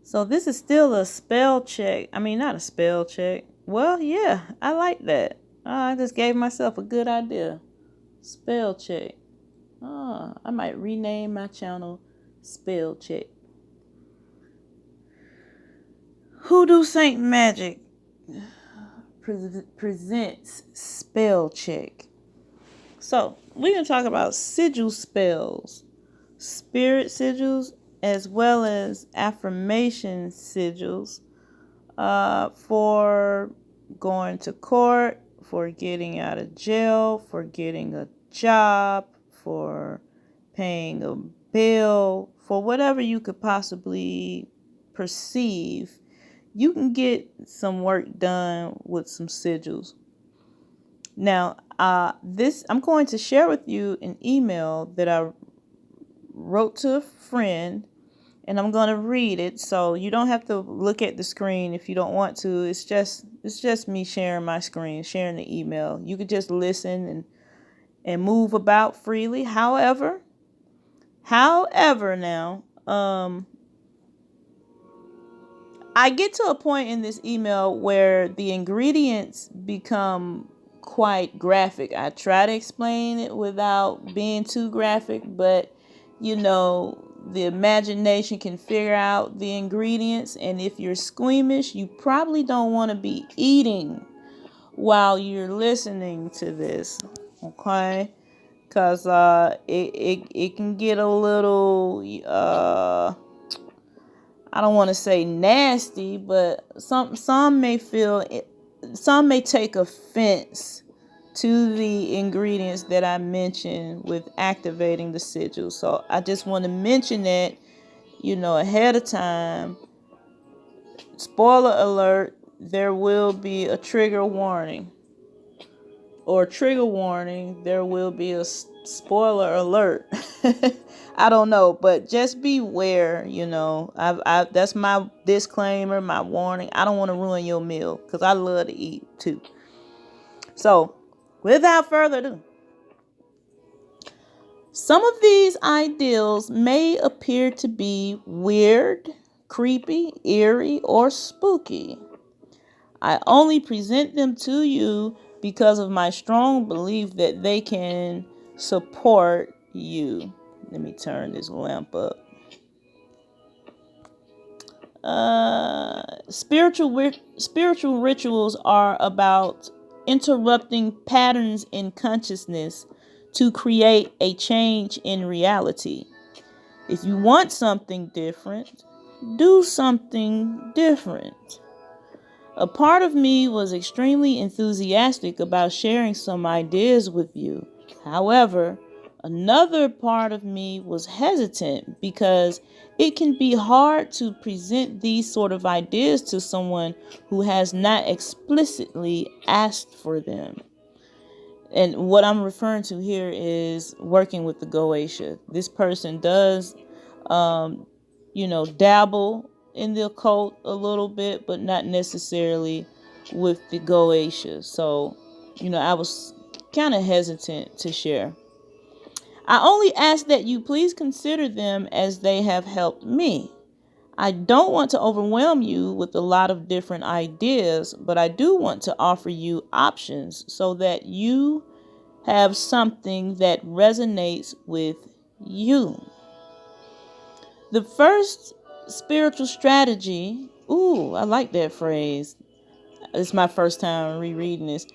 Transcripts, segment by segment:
So this is still a spell check. I mean, not a spell check. Well, yeah, I like that. I just gave myself a good idea. Spell check. I might rename my channel Spell Check. HooDooSaintMagic presents Spell Check. So, we're going to talk about sigil spells, spirit sigils, as well as affirmation sigils for going to court, for getting out of jail, for getting a job, for paying a bill, for whatever you could possibly perceive. You can get some work done with some sigils. Now, I'm going to share with you an email that I wrote to a friend, and I'm going to read it, so you don't have to look at the screen if you don't want to. It's just me sharing my screen, sharing the email. You could just listen and move about freely. However, now, I get to a point in this email where the ingredients become quite graphic. I try to explain it without being too graphic, but the imagination can figure out the ingredients, and if you're squeamish, you probably don't want to be eating while you're listening to this, okay? Because it can get a little I don't want to say nasty, but some may take offense to the ingredients that I mentioned with activating the sigil. So I just want to mention that, ahead of time. Spoiler alert, there will be a trigger warning. Or trigger warning, there will be a spoiler alert. I don't know, but just beware, that's my disclaimer, my warning. I don't want to ruin your meal because I love to eat too. So, without further ado, some of these ideals may appear to be weird, creepy, eerie, or spooky. I only present them to you because of my strong belief that they can support you. Let me turn this lamp up. Spiritual rituals are about interrupting patterns in consciousness to create a change in reality. If you want something different, do something different. A part of me was extremely enthusiastic about sharing some ideas with you. However, another part of me was hesitant because it can be hard to present these sort of ideas to someone who has not explicitly asked for them. And what I'm referring to here is working with the Goetia. This person does, dabble in the occult a little bit, but not necessarily with the Goetia. So, I was kind of hesitant to share. I only ask that you please consider them as they have helped me. I don't want to overwhelm you with a lot of different ideas, but I do want to offer you options so that you have something that resonates with you. The first spiritual strategy, I like that phrase. It's my first time rereading this.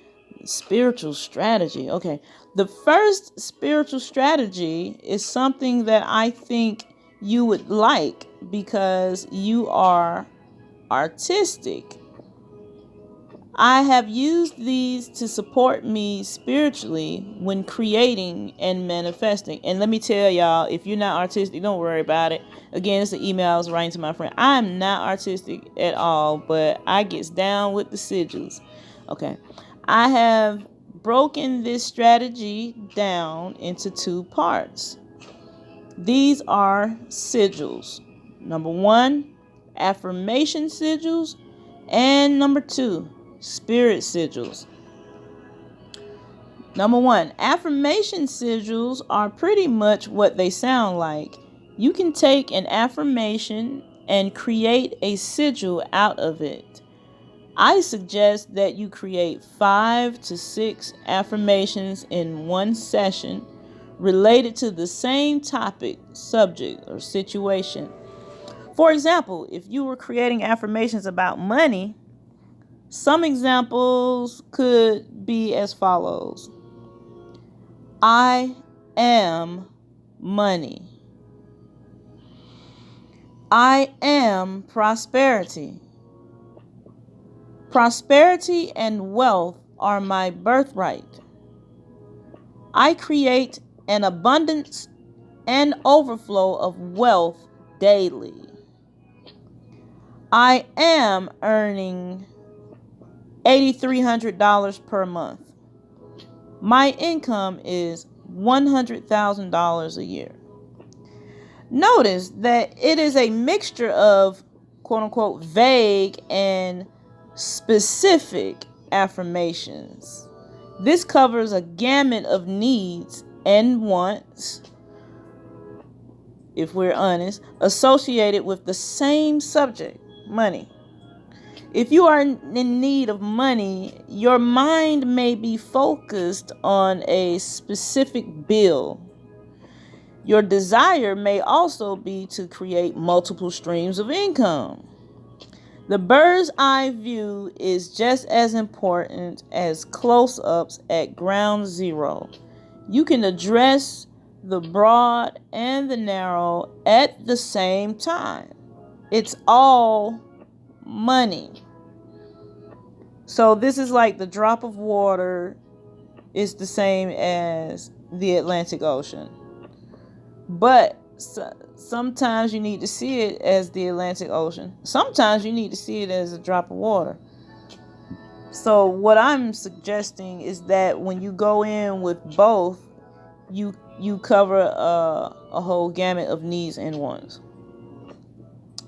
Spiritual strategy. Okay. The first spiritual strategy is something that I think you would like because you are artistic. I have used these to support me spiritually when creating and manifesting. And let me tell y'all, if you're not artistic, don't worry about it. Again, it's the email I was writing to my friend. I'm not artistic at all, but I gets down with the sigils. Okay. I have broken this strategy down into two parts. These are sigils. Number 1, affirmation sigils, and number 2, spirit sigils. Number 1, affirmation sigils are pretty much what they sound like. You can take an affirmation and create a sigil out of it. I suggest that you create 5 to 6 affirmations in one session related to the same topic, subject, or situation. For example, if you were creating affirmations about money, some examples could be as follows. I am money. I am prosperity. Prosperity and wealth are my birthright. I create an abundance and overflow of wealth daily. I am earning $8,300 per month. My income is $100,000 a year. Notice that it is a mixture of quote unquote vague and specific affirmations. This covers a gamut of needs and wants, if we're honest, associated with the same subject, money. If you are in need of money, your mind may be focused on a specific bill. Your desire may also be to create multiple streams of income. The bird's eye view is just as important as close-ups at ground zero. You can address the broad and the narrow at the same time. It's all money. So this is like the drop of water is the same as the Atlantic Ocean. But sometimes you need to see it as the Atlantic Ocean. Sometimes you need to see it as a drop of water. So what I'm suggesting is that when you go in with both, you cover a whole gamut of needs and wants.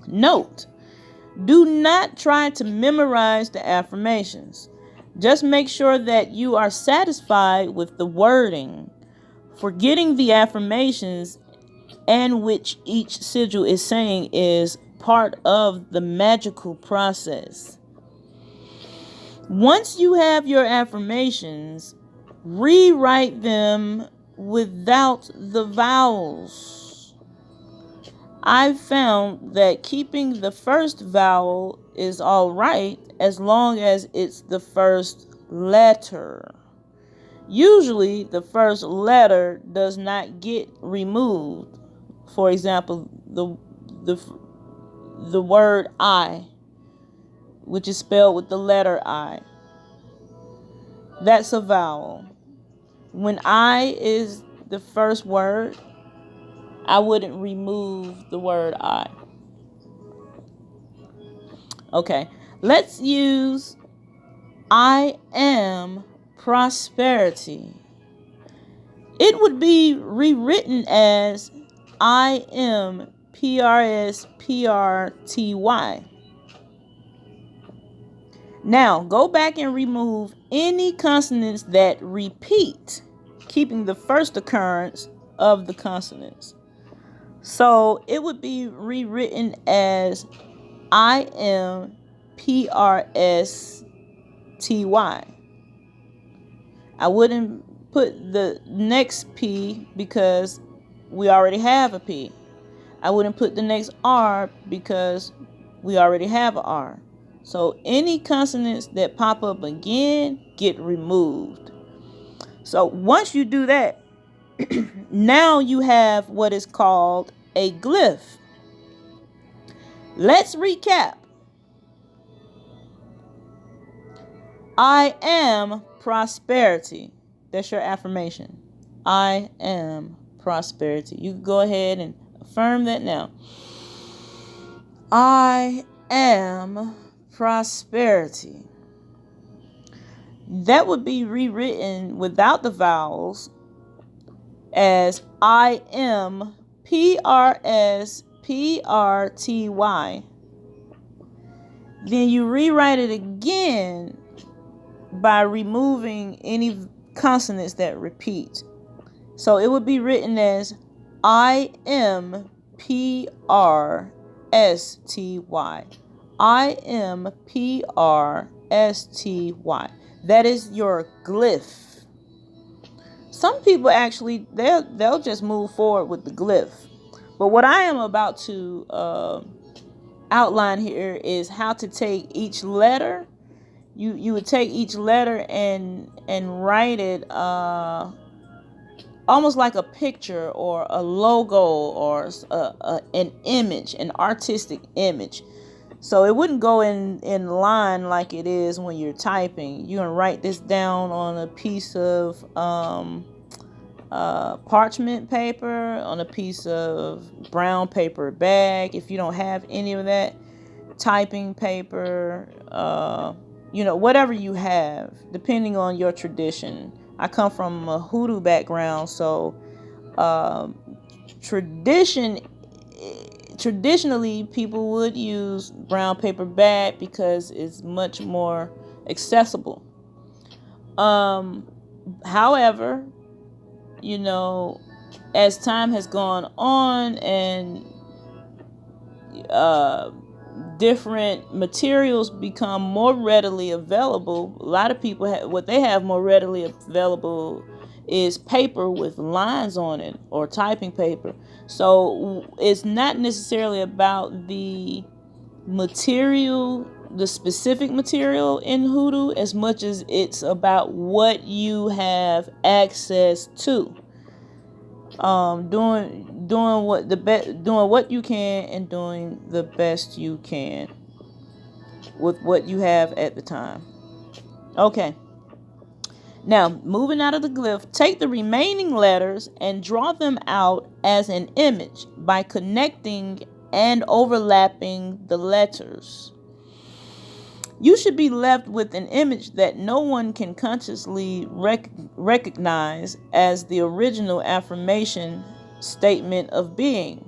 Note, do not try to memorize the affirmations. Just make sure that you are satisfied with the wording. Forgetting the affirmations and which each sigil is saying is part of the magical process. Once you have your affirmations, rewrite them without the vowels. I've found that keeping the first vowel is all right as long as it's the first letter. Usually, the first letter does not get removed. For example, the word I, which is spelled with the letter I. That's a vowel. When I is the first word, I wouldn't remove the word I. Okay, let's use I am prosperity. It would be rewritten as I am prosperty. Now, go back and remove any consonants that repeat, keeping the first occurrence of the consonants. So it would be rewritten as I am prosty. I wouldn't put the next P because we already have a P. I wouldn't put the next R because we already have an R. So any consonants that pop up again get removed. So once you do that, now you have what is called a glyph. Let's recap. I am prosperity. That's your affirmation. I am prosperity. You can go ahead and affirm that now. I am prosperity. That would be rewritten without the vowels as I am prosperty. Then you rewrite it again by removing any consonants that repeat. So it would be written as I am prosperty. IMPRSTY. That is your glyph. Some people actually they'll just move forward with the glyph. But what I am about to outline here is how to take each letter. You would take each letter and write it almost like a picture or a logo or an image, an artistic image. So it wouldn't go in line like it is when you're typing. You can write this down on a piece of parchment paper, on a piece of brown paper bag. If you don't have any of that, typing paper, whatever you have, depending on your tradition. I come from a hoodoo background, so traditionally people would use brown paper bag because it's much more accessible. However, as time has gone on and different materials become more readily available, a lot of people what they have more readily available is paper with lines on it, or typing paper. So it's not necessarily about the material, the specific material in hoodoo, as much as it's about what you have access to. Doing what you can and doing the best you can with what you have at the time. Okay. Now, moving out of the glyph, take the remaining letters and draw them out as an image by connecting and overlapping the letters. You should be left with an image that no one can consciously recognize as the original affirmation statement of being.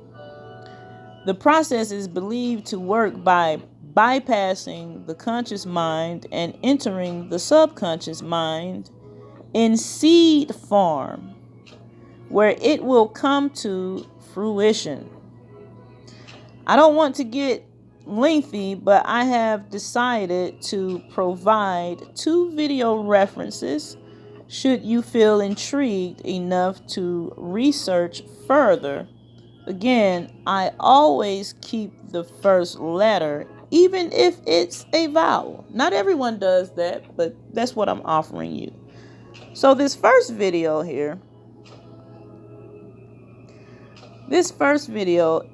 The process is believed to work by bypassing the conscious mind and entering the subconscious mind in seed form, where it will come to fruition. I don't want to get lengthy, but I have decided to provide 2 video references should you feel intrigued enough to research further. Again, I always keep the first letter, even if it's a vowel. Not everyone does that, but that's what I'm offering you. So this first video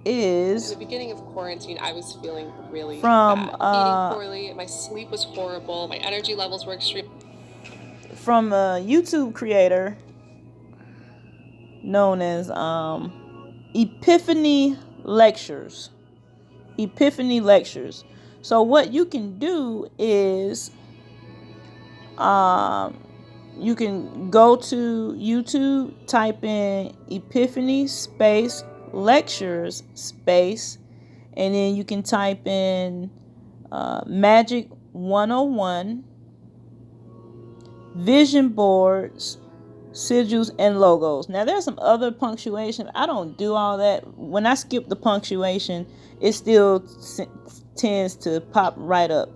is at the beginning of quarantine. I was feeling really from bad. Eating poorly, my sleep was horrible, my energy levels were extreme. From a YouTube creator known as Epiphany Lectures. So what you can do is you can go to YouTube, type in Epiphany space lectures space, and then you can type in Magic 101 vision boards, sigils, and logos. Now there's some other punctuation. I don't do all that. When I skip the punctuation, it still tends to pop right up.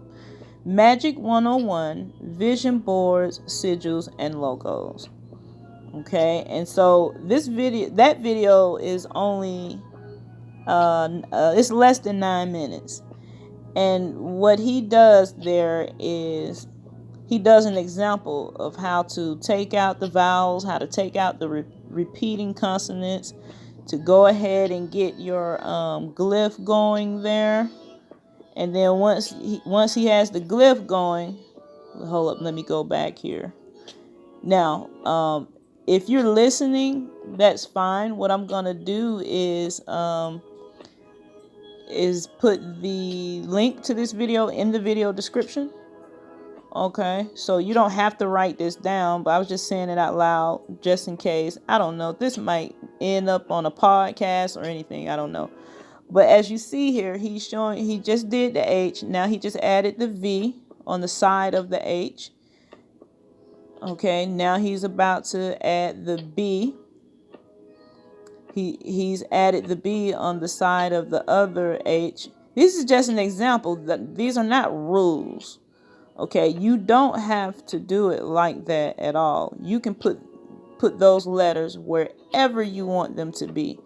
Magic 101 vision boards, sigils, and logos. Okay, and so that video is only it's less than 9 minutes, and what he does there is he does an example of how to take out the vowels, how to take out the repeating consonants, to go ahead and get your glyph going there. And then once he has the glyph going, hold up, let me go back here. Now, if you're listening, that's fine. What I'm gonna do is put the link to this video in the video description. Okay, so you don't have to write this down, but I was just saying it out loud just in case. I don't know. This might end up on a podcast or anything. I don't know. But as you see here, he just did the H. Now he just added the V on the side of the H. Okay, now he's about to add the B. He's added the B on the side of the other H. This is just an example. That these are not rules. Okay, you don't have to do it like that at all. You can put those letters wherever you want them to be.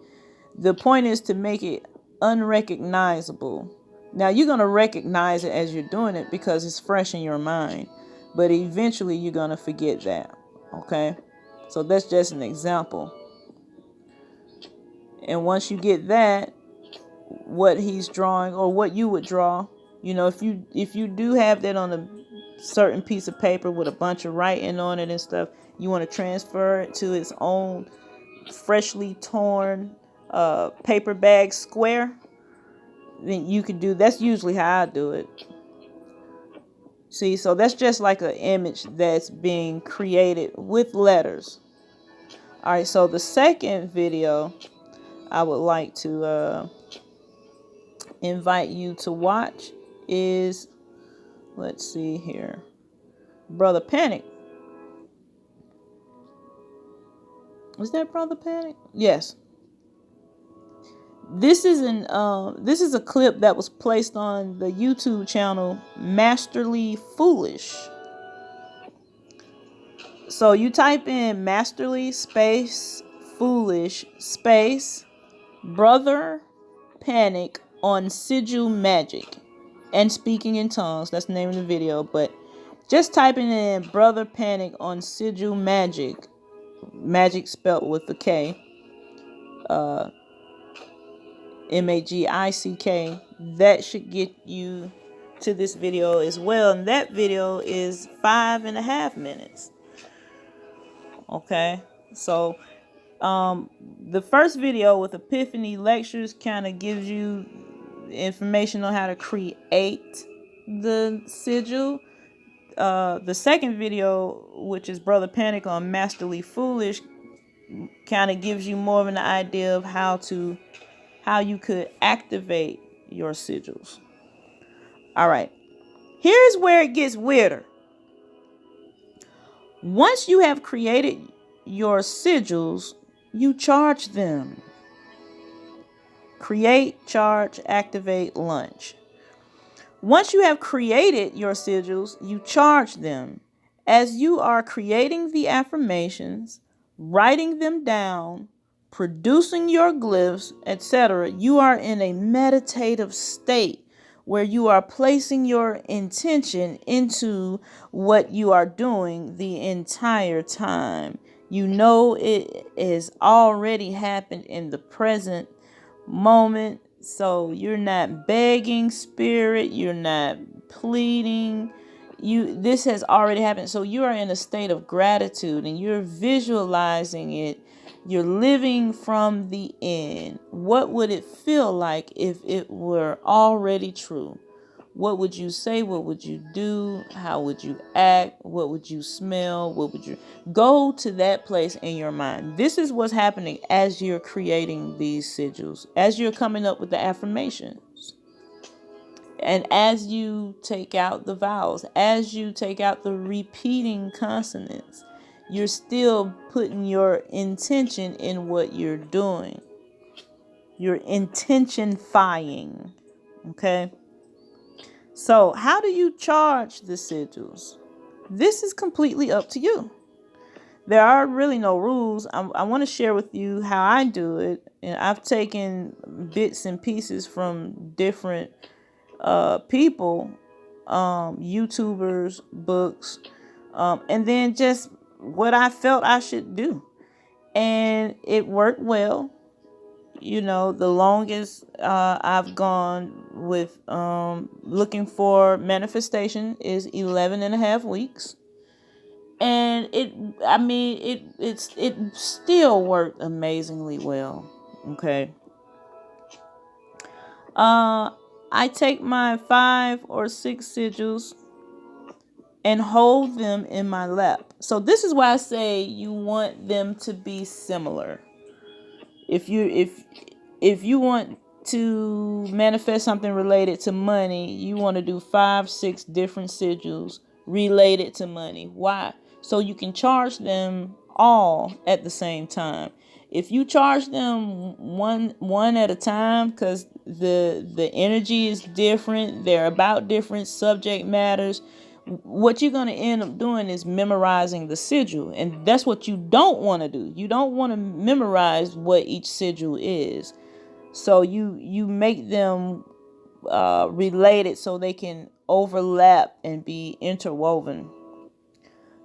The point is to make it unrecognizable. Now you're going to recognize it as you're doing it because it's fresh in your mind, but eventually you're going to forget that. Okay, so that's just an example. And once you get that, what he's drawing or what you would draw, if you do have that on a certain piece of paper with a bunch of writing on it and stuff, you want to transfer it to its own freshly torn paper bag square, then you could do. That's usually how I do it. See, so that's just like an image that's being created with letters. All right, so the second video I would like to invite you to watch is, let's see here, Brother Panic. Is that Brother Panic? Yes. This is a clip that was placed on the YouTube channel Masterly Foolish. So you type in Masterly space Foolish space Brother Panic on Sigil Magic and Speaking in Tongues. That's the name of the video. But just typing in Brother Panic on Sigil Magic, magic spelled with a K, MAGICK, that should get you to this video as well. And that video is 5.5 minutes. Okay, so the first video with Epiphany Lectures kind of gives you information on how to create the sigil. The second video, which is Brother Panic on Masterly Foolish, kind of gives you more of an idea of how you could activate your sigils. All right, here's where it gets weirder. Once you have created your sigils, you charge them. Create, charge, activate, launch. Once you have created your sigils, you charge them. As you are creating the affirmations, writing them down, producing your glyphs, etc., you are in a meditative state where you are placing your intention into what you are doing the entire time. You know it has already happened in the present moment, so you're not begging spirit, you're not pleading. This has already happened, so you are in a state of gratitude and you're visualizing it. You're living from the end. What would it feel like if it were already true? What would you say? What would you do? How would you act? What would you smell? What would you go to that place in your mind? This is what's happening as you're creating these sigils, as you're coming up with the affirmations. And as you take out the vowels, as you take out the repeating consonants, you're still putting your intention in what you're doing. You're intentionifying. Okay? So, how do you charge the sigils? This is completely up to you. There are really no rules. I want to share with you how I do it. And I've taken bits and pieces from different people, YouTubers, books, and then just what I felt I should do. And it worked well. The longest I've gone with looking for manifestation is 11.5 weeks. And it still worked amazingly well. Okay. I take my 5 or 6 sigils and hold them in my lap. So this is why I say you want them to be similar. If you want to manifest something related to money, you want to do 5, 6 different sigils related to money. Why? So you can charge them all at the same time. if you charge them one at a time, because the energy is different, they're about different subject matters, what you're going to end up doing is memorizing the sigil, and that's what you don't want to do. You don't want to memorize what each sigil is. So you make them related so they can overlap and be interwoven.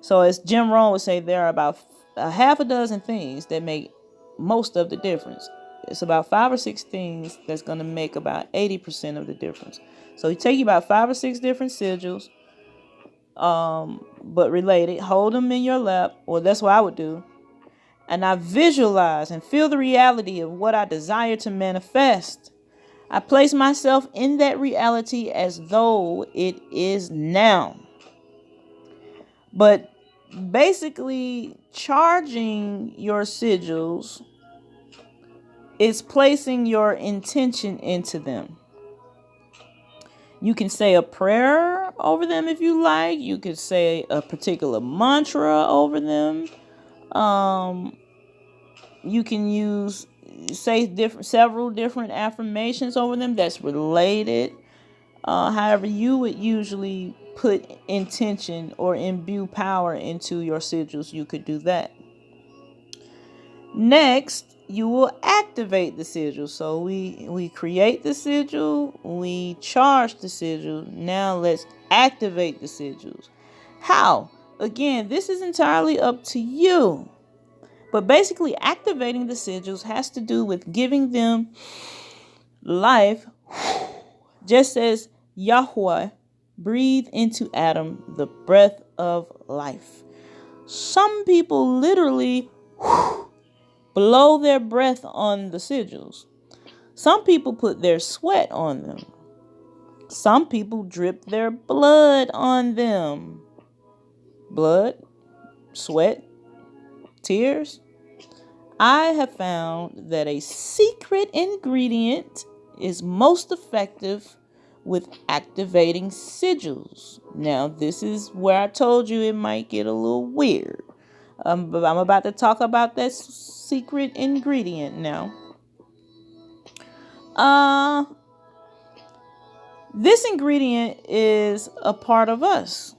So as Jim Rohn would say, there are about a half a dozen things that make most of the difference. It's about 5 or 6 things that's going to make about 80% of the difference. So you take about 5 or 6 different sigils, but related, hold them in your lap, or that's what I would do, and I visualize and feel the reality of what I desire to manifest. I place myself in that reality as though it is now. But basically, charging your sigils is placing your intention into them. You can say a prayer over them if you like. You could say a particular mantra over them. You can say several different affirmations over them that's related. However, you would usually put intention or imbue power into your sigils. You could do that. Next, you will activate the sigil. So we create the sigil, we charge the sigil. Now let's activate the sigils. How? Again, this is entirely up to you. But basically, activating the sigils has to do with giving them life, just as Yahweh breathed into Adam the breath of life. Some people literally blow their breath on the sigils. Some people put their sweat on them. Some people drip their blood on them. Blood, sweat, tears. I have found that a secret ingredient is most effective with activating sigils. Now, this is where I told you it might get a little weird. But I'm about to talk about that secret ingredient now. This ingredient is a part of us,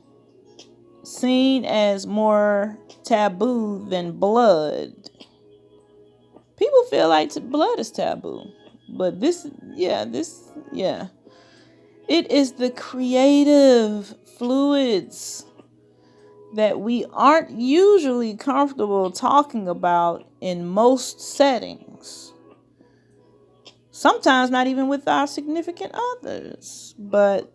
seen as more taboo than blood. People feel like blood is taboo, but it is the creative fluids that we aren't usually comfortable talking about in most settings. Sometimes not even with our significant others, but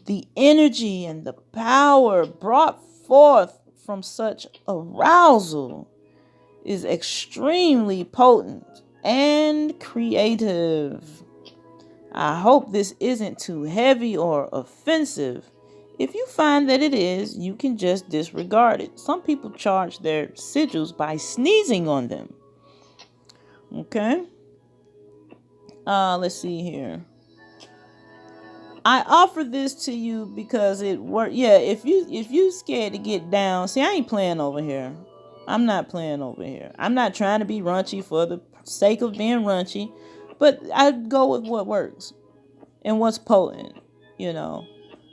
the energy and the power brought forth from such arousal is extremely potent and creative. I hope this isn't too heavy or offensive. If you find that it is, you can just disregard it. Some people charge their sigils by sneezing on them. Okay? Let's see here. I offer this to you because it worked. Yeah, if you scared to get down, see, I ain't playing over here. I'm not playing over here. I'm not trying to be raunchy for the sake of being raunchy, but I go with what works and what's potent,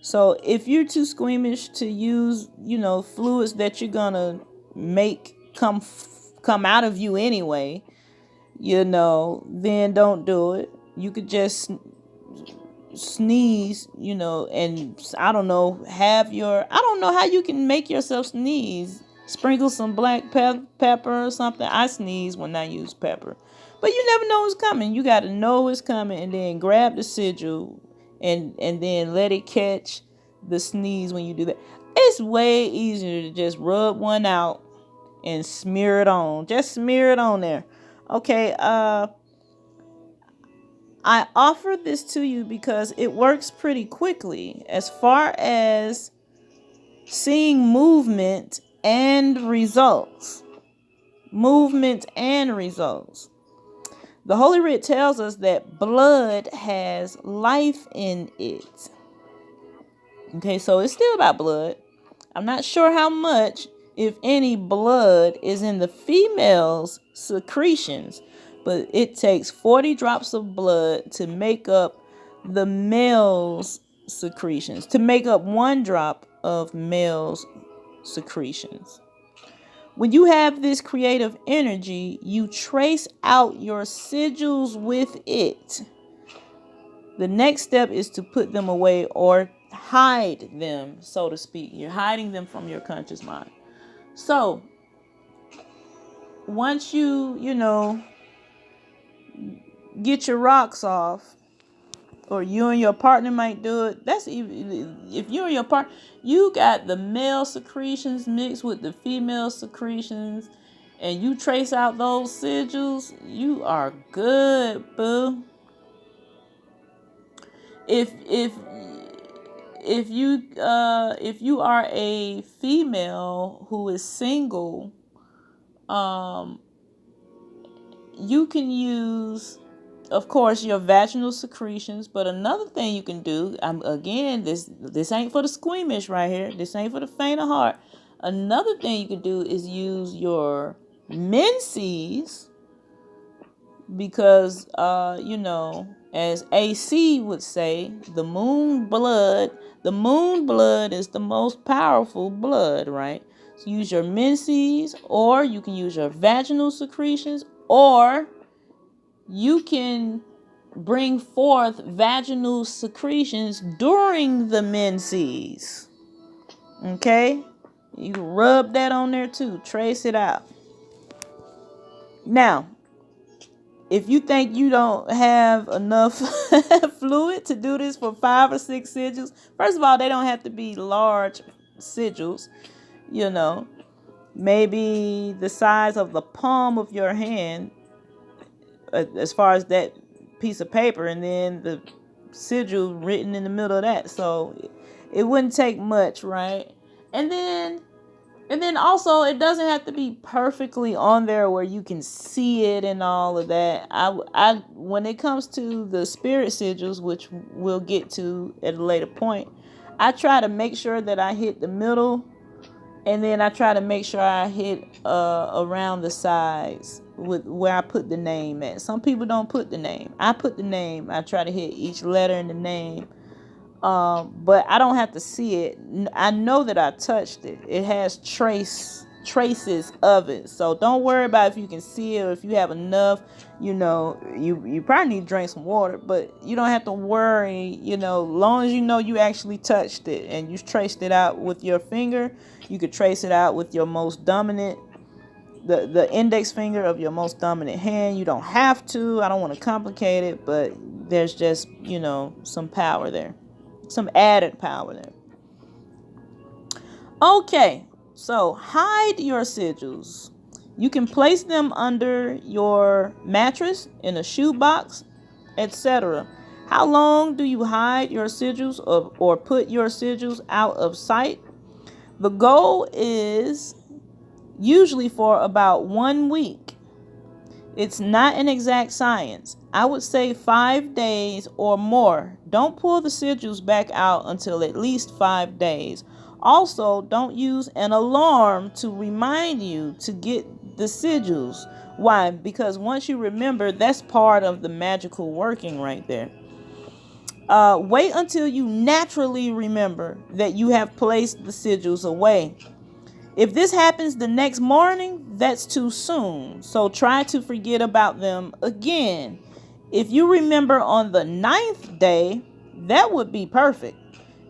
So if you're too squeamish to use, fluids that you're gonna make come out of you anyway, then don't do it. You could just sneeze, and I don't know how you can make yourself sneeze. Sprinkle some black pepper or something. I sneeze when I use pepper. But you never know what's coming. You got to know what's coming and then grab the sigil and then let it catch the sneeze when you do that. It's way easier to just rub one out and smear it on. Just smear it on there. Okay, I offer this to you because it works pretty quickly as far as seeing movement and results. Movement and results. The Holy Writ tells us that blood has life in it. Okay, so it's still about blood. I'm not sure how much if any blood is in the female's secretions, but it takes 40 drops of blood to make up the male's secretions, to make up 1 drop of male's secretions. When you have this creative energy, you trace out your sigils with it. The next step is to put them away or hide them, so to speak. You're hiding them from your conscious mind. So, once you get your rocks off, or you and your partner might do it. That's even if you and your partner, you got the male secretions mixed with the female secretions, and you trace out those sigils, you are good, boo. If you are a female who is single, you can use, of course, your vaginal secretions, but another thing you can do, again, this ain't for the squeamish right here. This ain't for the faint of heart. Another thing you can do is use your menses, because, as AC would say, the moon blood is the most powerful blood, right? So use your menses, or you can use your vaginal secretions, or you can bring forth vaginal secretions during the menses. Okay? You can rub that on there too. Trace it out. Now, if you think you don't have enough fluid to do this for 5 or 6 sigils, first of all, they don't have to be large sigils. Maybe the size of the palm of your hand, as far as that piece of paper, and then the sigil written in the middle of that. So it wouldn't take much, right? And then also, it doesn't have to be perfectly on there where you can see it and all of that. I when it comes to the spirit sigils, which we'll get to at a later point, I try to make sure that I hit the middle, and then I try to make sure I hit around the sides with where I put the name at. Some people don't put the name. I put the name. I try to hit each letter in the name. But I don't have to see it. I know that I touched it. It has traces of it. So don't worry about if you can see it or if you have enough. You probably need to drink some water, but you don't have to worry. Long as you actually touched it and you traced it out with your finger. You could trace it out with your most dominant, the index finger of your most dominant hand. You don't have to. I don't want to complicate it, but there's just some power there. Some added power there. Okay, so hide your sigils. You can place them under your mattress, in a shoebox, etc. How long do you hide your sigils or put your sigils out of sight? The goal is usually for about 1 week. It's not an exact science. I would say 5 days or more. Don't pull the sigils back out until at least 5 days. Also, don't use an alarm to remind you to get the sigils. Why? Because once you remember, that's part of the magical working right there. Wait until you naturally remember that you have placed the sigils away. If this happens the next morning, that's too soon. So try to forget about them again. If you remember on the 9th day, that would be perfect.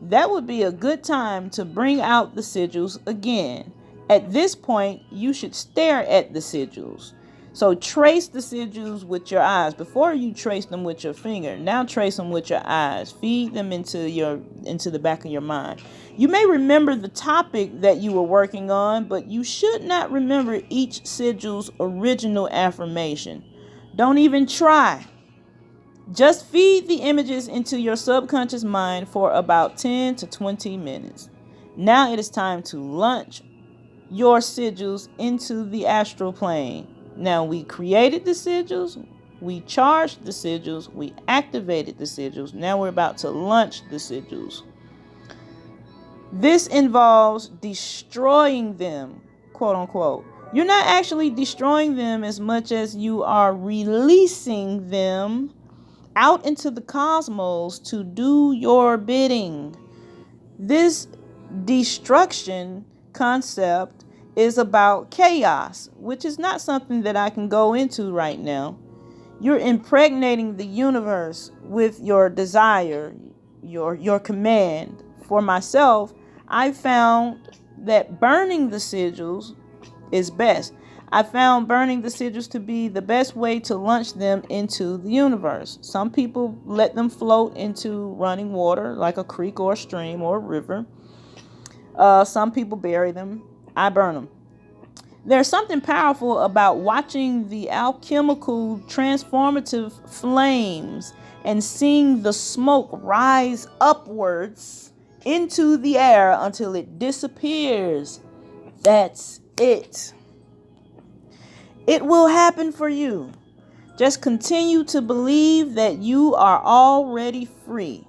That would be a good time to bring out the sigils again. At this point, you should stare at the sigils. So trace the sigils with your eyes. Before you trace them with your finger, now trace them with your eyes. Feed them into the back of your mind. You may remember the topic that you were working on, but you should not remember each sigil's original affirmation. Don't even try. Just feed the images into your subconscious mind for about 10 to 20 minutes. Now it is time to launch your sigils into the astral plane. Now we created the sigils, we charged the sigils, we activated the sigils. Now we're about to launch the sigils. This involves destroying them quote unquote. You're not actually destroying them as much as you are releasing them out into the cosmos to do your bidding. This destruction concept is about chaos, which is not something that I can go into right now. You're impregnating the universe with your desire, your command. For myself, I found that burning the sigils is best. I found burning the sigils to be the best way to launch them into the universe. Some people let them float into running water, like a creek or a stream or a river. Some people bury them. I burn them. There's something powerful about watching the alchemical transformative flames and seeing the smoke rise upwards into the air until it disappears. That's it. It will happen for you. Just continue to believe that you are already free.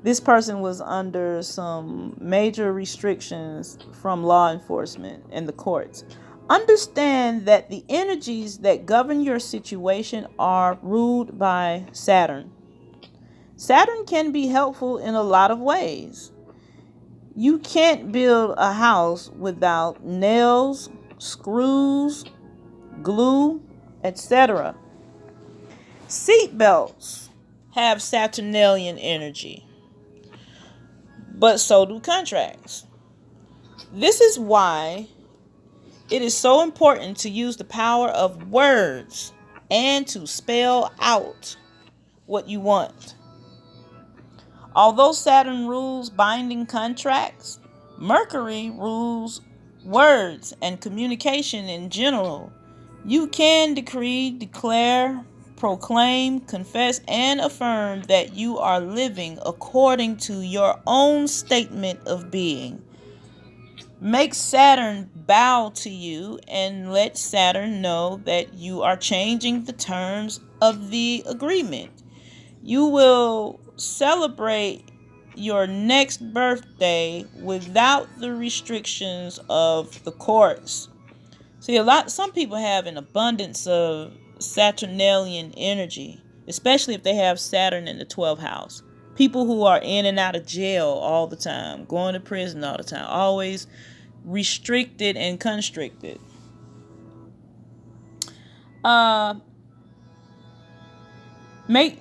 This person was under some major restrictions from law enforcement and the courts. Understand that the energies that govern your situation are ruled by Saturn. Saturn can be helpful in a lot of ways. You can't build a house without nails, screws, glue, etc. Seatbelts have Saturnalian energy, but so do contracts. This is why it is so important to use the power of words and to spell out what you want. Although Saturn rules binding contracts, Mercury rules words and communication in general. You can decree, declare, proclaim, confess, and affirm that you are living according to your own statement of being. Make Saturn bow to you and let Saturn know that you are changing the terms of the agreement. You will celebrate your next birthday without the restrictions of the courts. See, some people have an abundance of Saturnalian energy, especially if they have Saturn in the 12th house. People who are in and out of jail all the time, going to prison all the time, always restricted and constricted. Make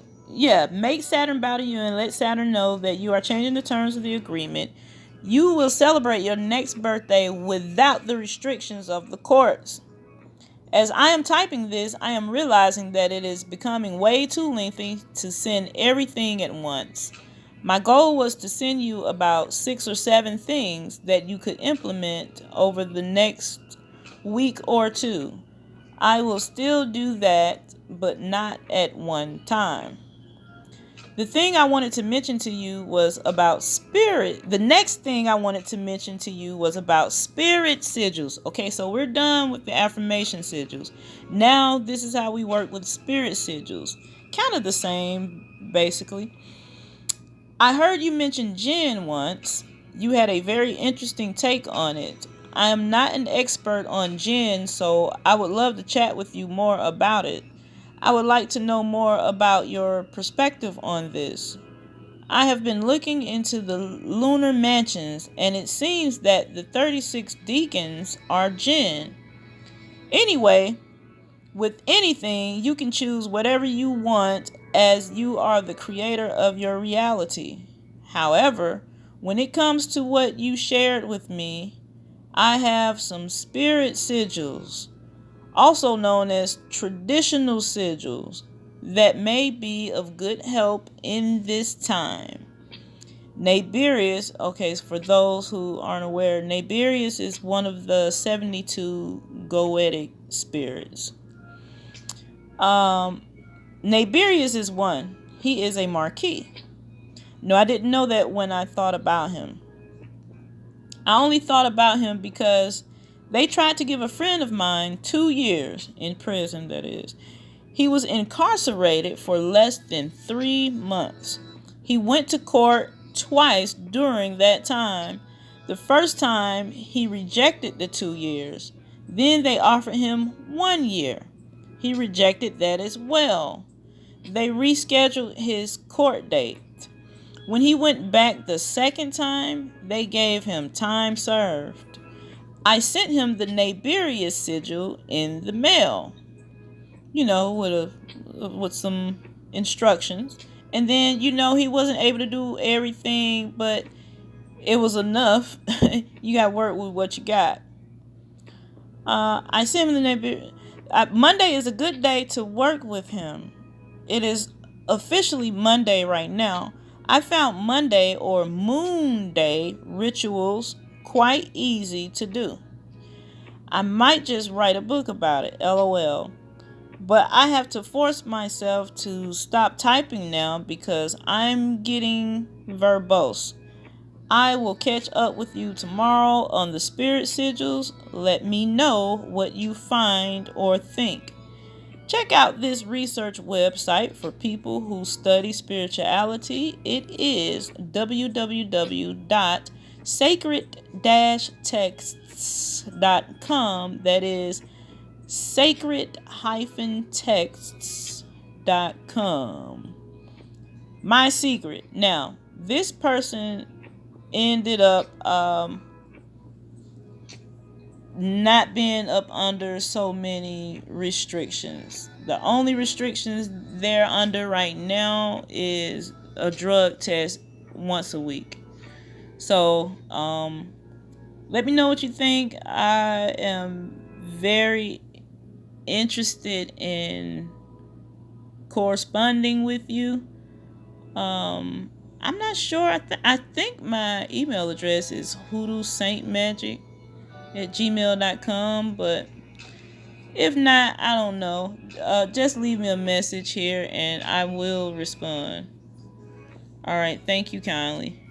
Saturn bow to you and let Saturn know that you are changing the terms of the agreement. You will celebrate your next birthday without the restrictions of the courts. As I am typing this, I am realizing that it is becoming way too lengthy to send everything at once. My goal was to send you about 6 or 7 things that you could implement over the next week or two. I will still do that, but not at one time. The thing I wanted to mention to you was about spirit. The next thing I wanted to mention to you was about spirit sigils. Okay, so we're done with the affirmation sigils. Now this is how we work with spirit sigils. Kind of the same, basically. I heard you mention jinn once. You had a very interesting take on it. I am not an expert on jinn, so I would love to chat with you more about it. I would like to know more about your perspective on this. I have been looking into the lunar mansions, and it seems that the 36 deacons are jinn. Anyway, with anything, you can choose whatever you want, as you are the creator of your reality. However, when it comes to what you shared with me, I have some spirit sigils, also known as traditional sigils, that may be of good help in this time. Naberius, okay, for those who aren't aware, Naberius is one of the 72 goetic spirits. Naberius is one. He is a marquis. No, I didn't know that when I thought about him. I only thought about him because they tried to give a friend of mine 2 years in prison, that is. He was incarcerated for less than 3 months. He went to court twice during that time, The first time he rejected the 2 years. Then they offered him 1 year. He rejected that as well. They rescheduled his court date. When he went back the second time, they gave him time served. I sent him the Naberius sigil in the mail, with some instructions. And then, he wasn't able to do everything, but it was enough. You got to work with what you got. I sent him the Naberius. Monday is a good day to work with him. It is officially Monday right now. I found Monday or Moon Day rituals quite easy to do. I might just write a book about it, lol. But I have to force myself to stop typing now because I'm getting verbose. I will catch up with you tomorrow on the spirit sigils. Let me know what you find or think. Check out this research website for people who study spirituality. It is www.sacred-texts.com. That is sacred-texts.com. My secret. Now, this person ended up not being up under so many restrictions. The only restrictions they're under right now is a drug test once a week. So let me know what you think. I am very interested in corresponding with you. I'm not sure. I think my email address is HooDooSaintMagic@gmail.com, but if not, I don't know. Just leave me a message here and I will respond. All right, thank you kindly.